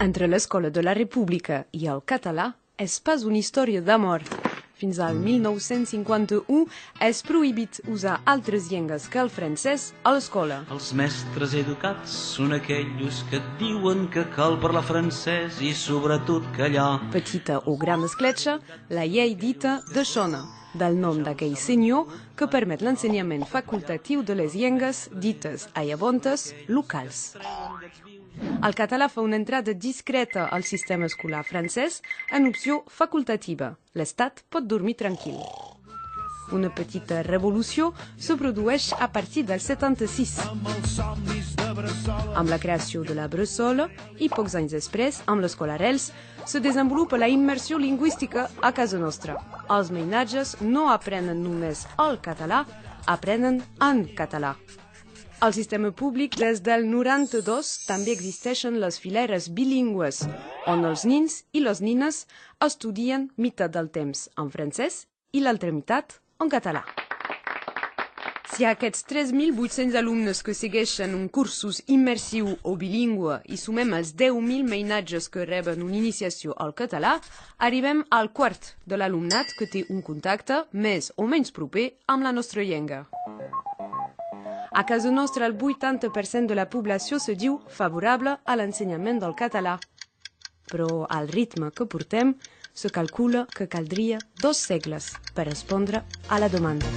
Entre l'Escola de la República i el català és pas una història d'amor. Fins al 1951 és prohibit usar altres llengües que el francès a l'escola. Els mestres educats són aquells que et diuen que cal parlar francès i sobretot callar. Petita o gran escletxa, la llei dita de Xona, del nom d'aquell senyor que permet l'ensenyament facultatiu de les llengües dites a llavors locals. El català fa una entrada discreta al sistema escolar francès en opció facultativa. L'Estat pot dormir tranquil. Una petita revolució se produeix a partir del 76, amb la creació de la Bressola i pocs anys després, amb l'escola Arrels, se desenvolupa la immersió lingüística a casa nostra. Els mainatges no aprenen només el català, aprenen en català. Al sistema públic, des del 92, també existeixen les fileres bilingües, on els nins i les nines estudien meitat del temps en francès i l'altra meitat en català. Si a aquests 3.800 alumnes que segueixen un cursus immersiu o bilingüe i sumem els 10.000 mainatges que reben una iniciació al català, arribem al quart de l'alumnat que té un contacte més o menys proper amb la nostra llengua. A casa nostra, el 80% de la població se diu favorable a l'ensenyament del català. Però al ritme que portem, se calcula que caldria 2 segles per respondre a la demanda.